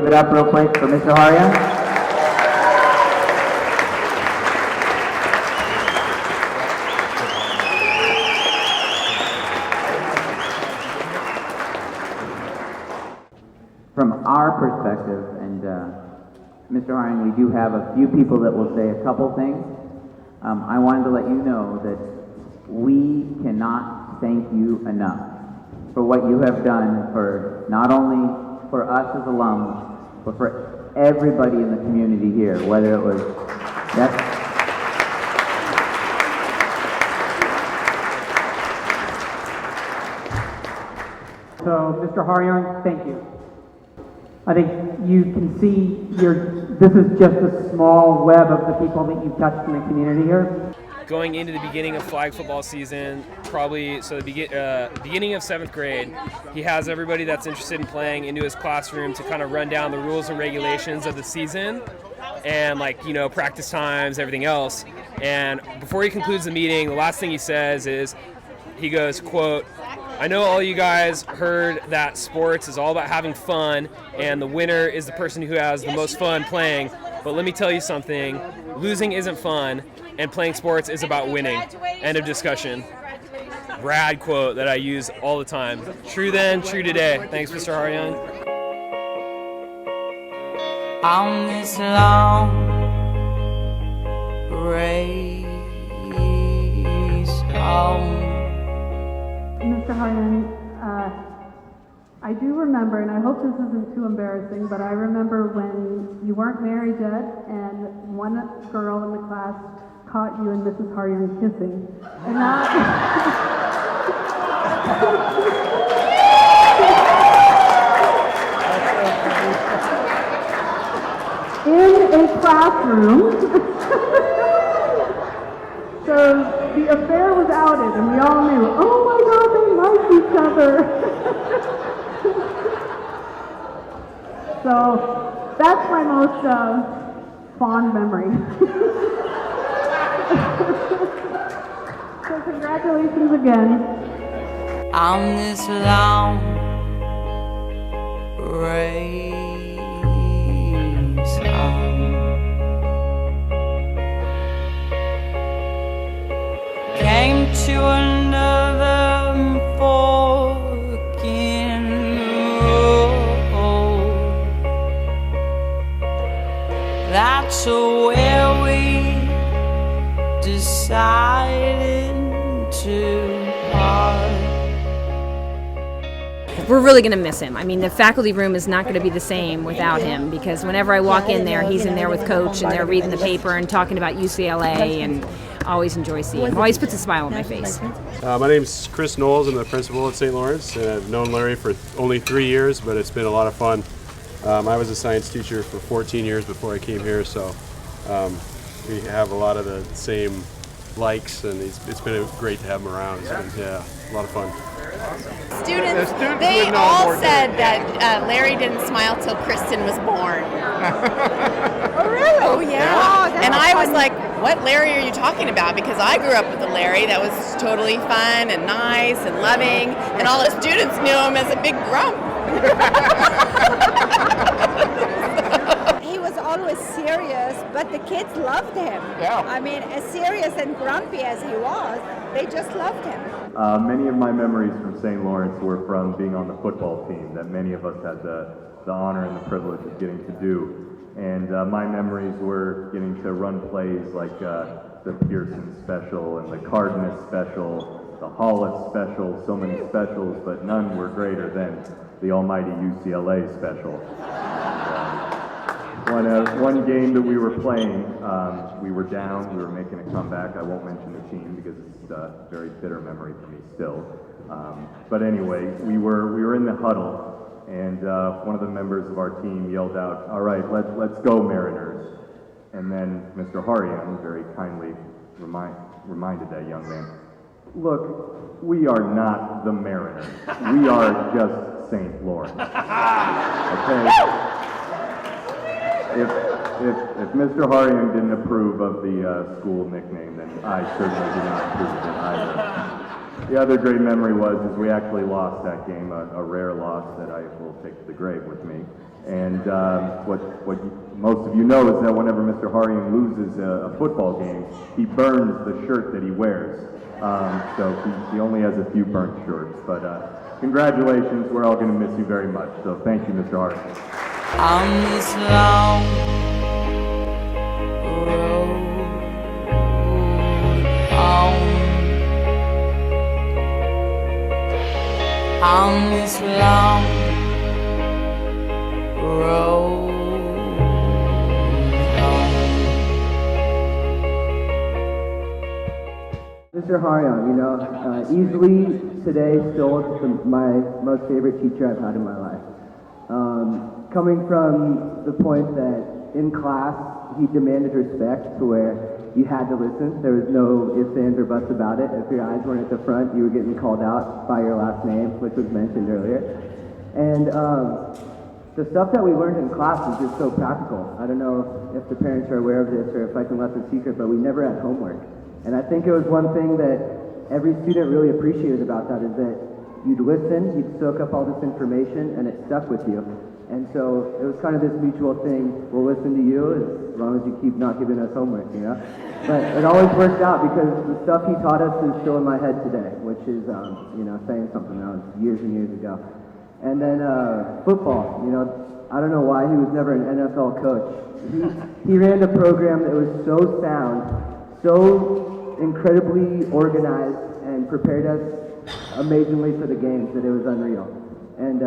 Give it up real quick for Mr. Haryung. From our perspective, and Mr. Haryung, we do have a few people that will say a couple things. I wanted to let you know that we cannot thank you enough for what you have done for not only for us as alums, but for everybody in the community here, whether it was So, Mr. Haryung, thank you. I think you can see this is just a small web of the people that you've touched in the community here. Going into the beginning of flag football season, probably the beginning of 7th grade, he has everybody that's interested in playing into his classroom to kind of run down the rules and regulations of the season and practice times, everything else. And before he concludes the meeting, the last thing he says is, he goes, quote, "I know all you guys heard that sports is all about having fun and the winner is the person who has the most fun playing, but let me tell you something, losing isn't fun and playing sports is about winning." End of discussion. Rad quote that I use all the time. True then, true today. Thanks, Mr. Haryung. On this long race home. Mr. Haryung, I do remember, and I hope this isn't too embarrassing, but I remember when you weren't married yet, and one girl in the class caught you and Mrs. Haryung kissing. And that... in a classroom. So the affair was outed, and we all knew, oh my God, they like each other. So that's my most fond memory. So congratulations again. On this long race home. Came to another fork in the road. That's where we decided to part. We're really going to miss him. I mean, the faculty room is not going to be the same without him, because whenever I walk in there, he's in there with Coach, and they're reading the paper and talking about UCLA, and always enjoy seeing him. Always puts a smile on my face. My name's Chris Knowles. I'm the principal at St. Lawrence, and I've known Larry for only 3 years, but it's been a lot of fun. I was a science teacher for 14 years before I came here, so we have a lot of the same likes, and it's been great to have him around. It's been, a lot of fun. Students, they all said that Larry didn't smile till Kristen was born. Oh, really? Oh, yeah. And I was like, what Larry are you talking about? Because I grew up with a Larry that was totally fun and nice and loving, and all the students knew him as a big grump. He was always serious, but the kids loved him. Yeah. I mean, as serious and grumpy as he was, they just loved him. Many of my memories from St. Lawrence were from being on the football team that many of us had the honor and the privilege of getting to do. And my memories were getting to run plays like the Pearson special and the Cardenas special, the Hollis special, so many specials, but none were greater than the almighty UCLA special. One game that we were playing, we were down, we were making a comeback. I won't mention the team because it's a very bitter memory for me still. But anyway, we were in the huddle, and one of the members of our team yelled out, "All right, let's go Mariners." And then Mr. Haryung very kindly reminded that young man, "Look, we are not the Mariners. We are just St. Lawrence." Okay? If Mr. Haryung didn't approve of the school nickname, then I certainly do not approve of it either. The other great memory was we actually lost that game, a rare loss that I will take to the grave with me. And what most of you know is that whenever Mr. Haryung loses a football game, he burns the shirt that he wears. So he only has a few burnt shirts. But congratulations, we're all going to miss you very much. So thank you, Mr. Haryung. On this long road home, on this long road home. Mr. Haryung, easily today still my most favorite teacher I've had in my life. Coming from the point that in class he demanded respect to where you had to listen. There was no ifs, ands, or buts about it. If your eyes weren't at the front, you were getting called out by your last name, which was mentioned earlier. And the stuff that we learned in class was just so practical. I don't know if the parents are aware of this or if I can let the secret, but we never had homework. And I think it was one thing that every student really appreciated about that is that you'd listen, you'd soak up all this information, and it stuck with you. And so it was kind of this mutual thing. We'll listen to you as long as you keep not giving us homework, But it always worked out because the stuff he taught us is still in my head today, which is, saying something that was years and years ago. And then football, I don't know why he was never an NFL coach. He ran a program that was so sound, so incredibly organized, and prepared us amazingly for the games that it was unreal. And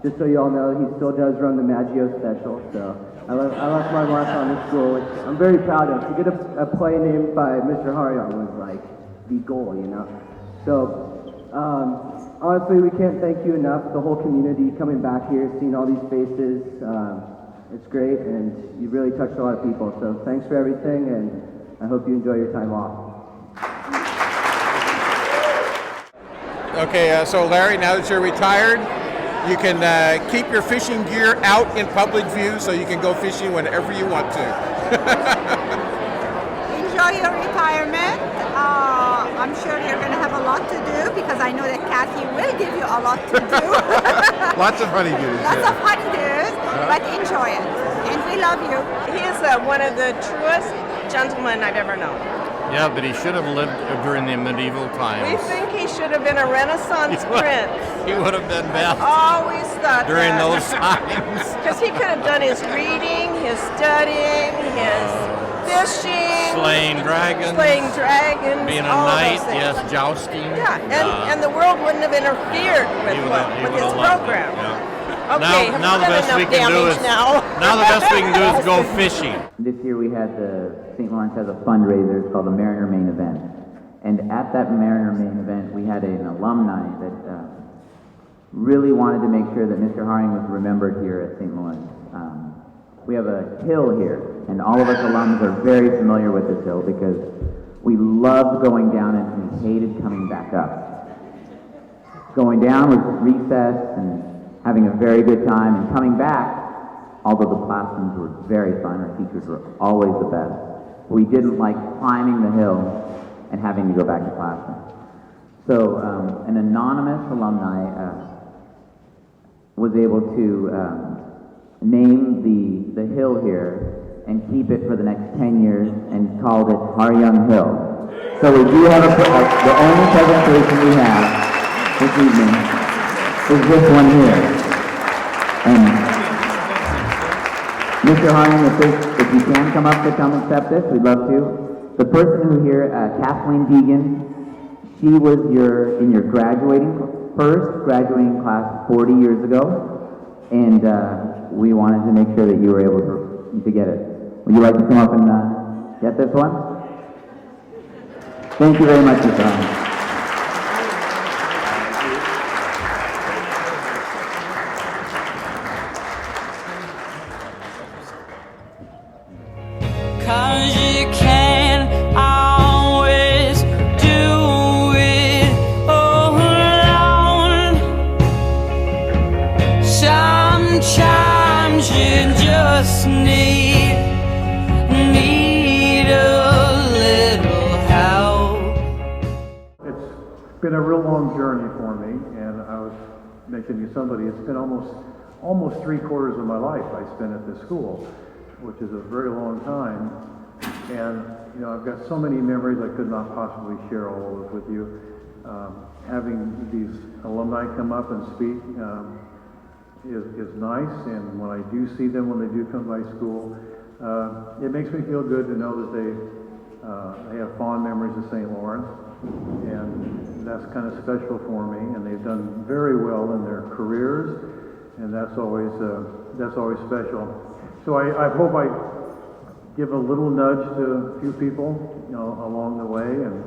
just so you all know, he still does run the Maggio special, so I left my mark on the school, which I'm very proud of. To get a play named by Mr. Haryung was like the goal, So, honestly, we can't thank you enough. The whole community coming back here, seeing all these faces, it's great, and you really touched a lot of people. So thanks for everything, and I hope you enjoy your time off. Okay, so Larry, now that you're retired, you can keep your fishing gear out in public view so you can go fishing whenever you want to. Enjoy your retirement. I'm sure you're going to have a lot to do because I know that Kathy will give you a lot to do. Lots of honeydews. Lots of honeydews, but enjoy it. And we love you. He is one of the truest gentlemen I've ever known. Yeah, but he should have lived during the medieval times. We think he should have been a Renaissance prince. He would have been best. Always thought during that. those times. Because he could have done his reading, his studying, his fishing, slaying dragons, being a knight, yes, jousting. Yeah, and the world wouldn't have interfered with his program. Okay, now the best we can do is go fishing. This year we had the St. Lawrence has a fundraiser. It's called the Mariner Main Event, and at that Mariner Main Event we had an alumni that really wanted to make sure that Mr. Haryung was remembered here at St. Lawrence. We have a hill here, and all of us alums are very familiar with this hill because we loved going down it and we hated coming back up. Going down was recess and having a very good time, and coming back, although the classrooms were very fun, our teachers were always the best, we didn't like climbing the hill and having to go back to classroom. So an anonymous alumni was able to name the hill here and keep it for the next 10 years and called it Haryung Hill. So we do have the only presentation we have this evening is this one here. And Mr. Haryung, if you can come up to come accept this, we'd love to. The person who here, Kathleen Deegan, she was in your graduating class 40 years ago, and we wanted to make sure that you were able to get it. Would you like to come up and get this one? Thank you very much, Mr. Haryung. 'Cause you can't always do it alone. Sometimes you just need a little help. It's been a real long journey for me, and I was mentioning to somebody, it's been almost 3/4 of my life I spent at this school, which is a very long time. And I've got so many memories I could not possibly share all of those with you. Having these alumni come up and speak is nice, and when I do see them when they do come by school, it makes me feel good to know that they have fond memories of St. Lawrence, and that's kind of special for me. And they've done very well in their careers, and that's always special. So I hope I give a little nudge to a few people along the way, and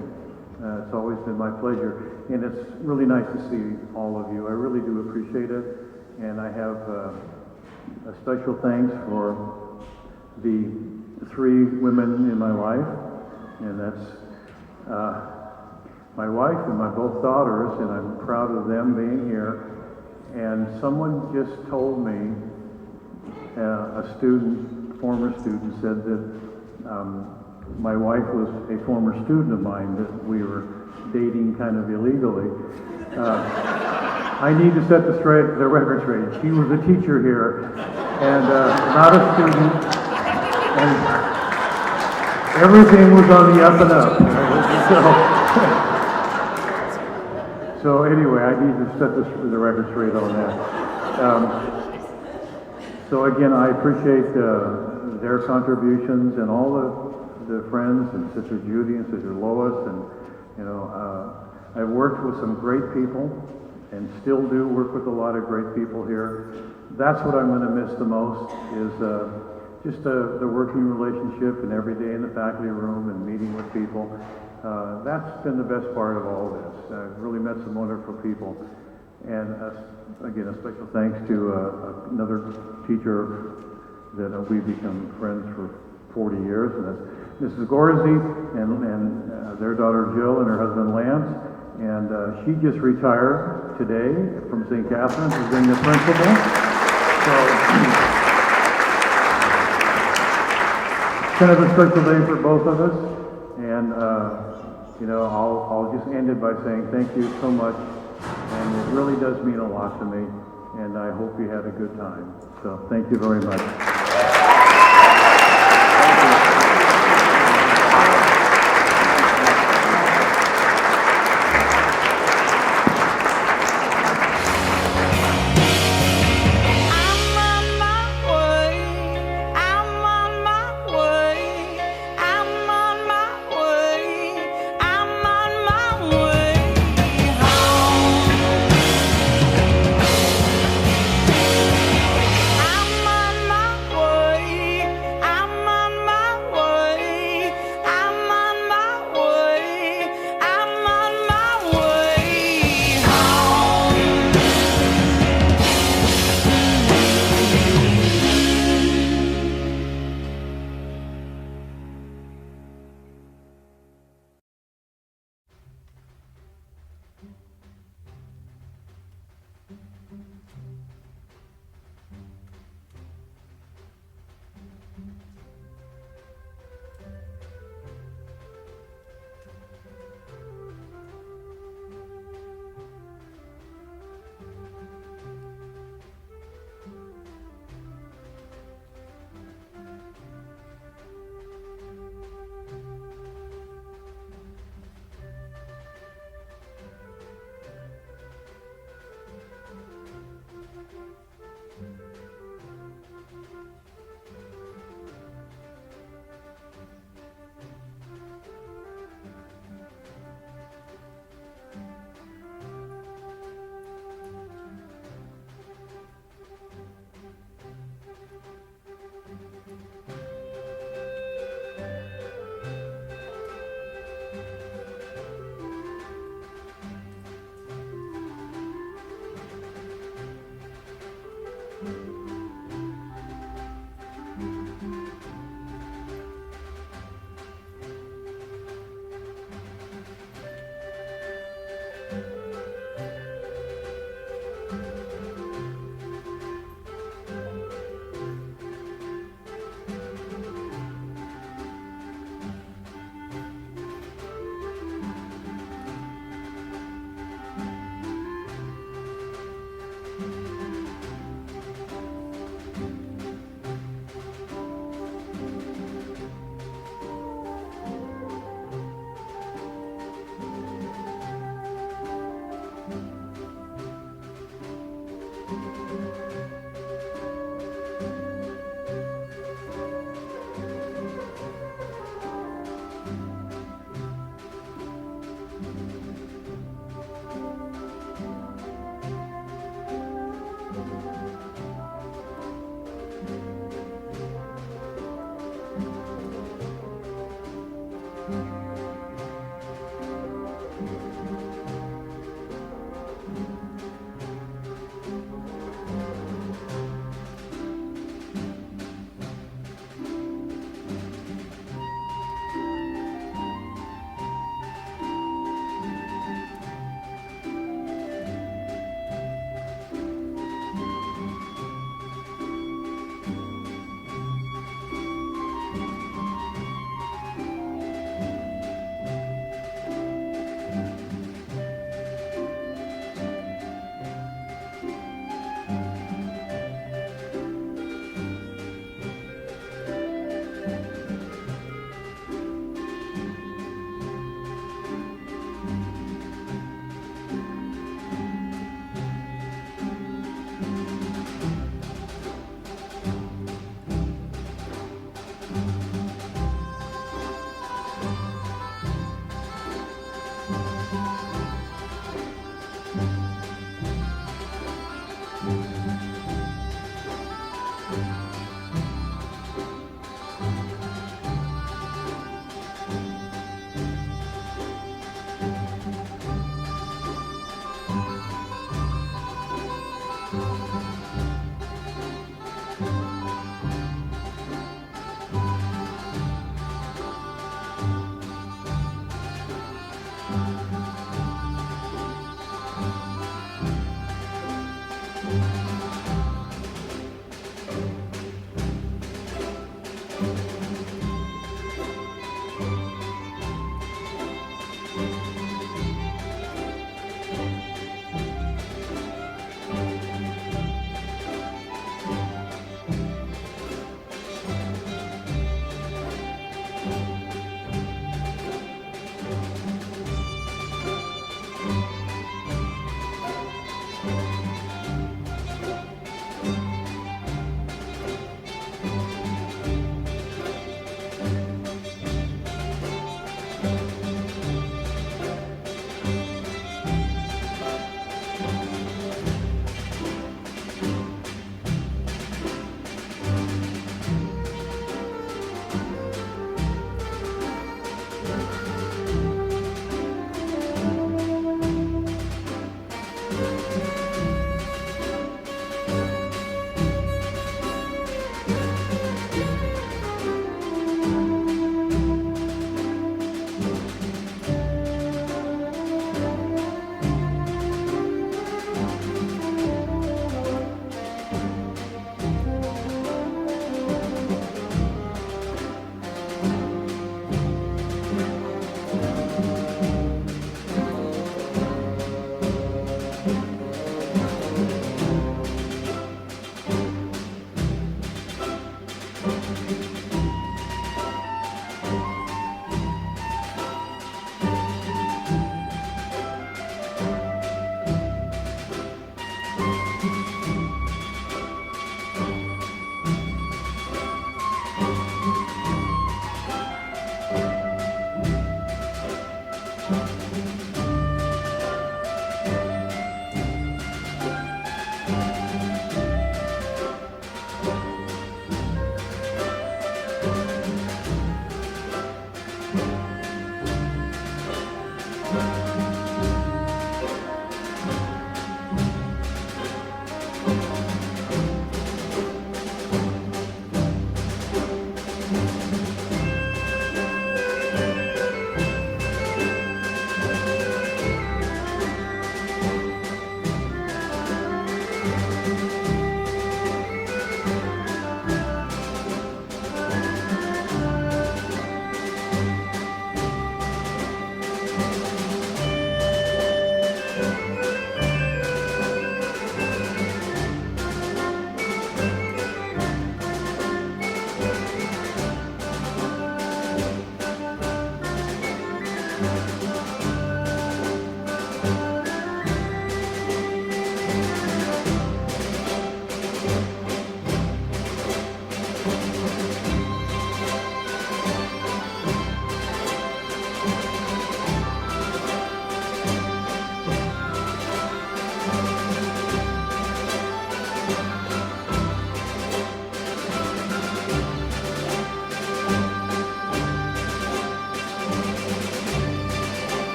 it's always been my pleasure. And it's really nice to see all of you. I really do appreciate it, and I have a special thanks for the 3 women in my life, and that's my wife and my both daughters, and I'm proud of them being here. And someone just told me, a former student said that my wife was a former student of mine, that we were dating kind of illegally. I need to set the record straight. She was a teacher here, and not a student, and everything was on the up and up. So anyway, I need to set the record straight on that. So again, I appreciate their contributions, and all the friends, and Sister Judy and Sister Lois, and I've worked with some great people, and still do work with a lot of great people here. That's what I'm going to miss the most, is just the working relationship, and every day in the faculty room and meeting with people. That's been the best part of all this. I've really met some wonderful people. And again, a special thanks to another teacher that we've become friends for 40 years, and that's Mrs. Gorsey and their daughter Jill and her husband Lance. And she just retired today from St. Catherine's as being the principal. So kind of a special day for both of us. And I'll just end it by saying thank you so much. And it really does mean a lot to me, and I hope you had a good time. So thank you very much.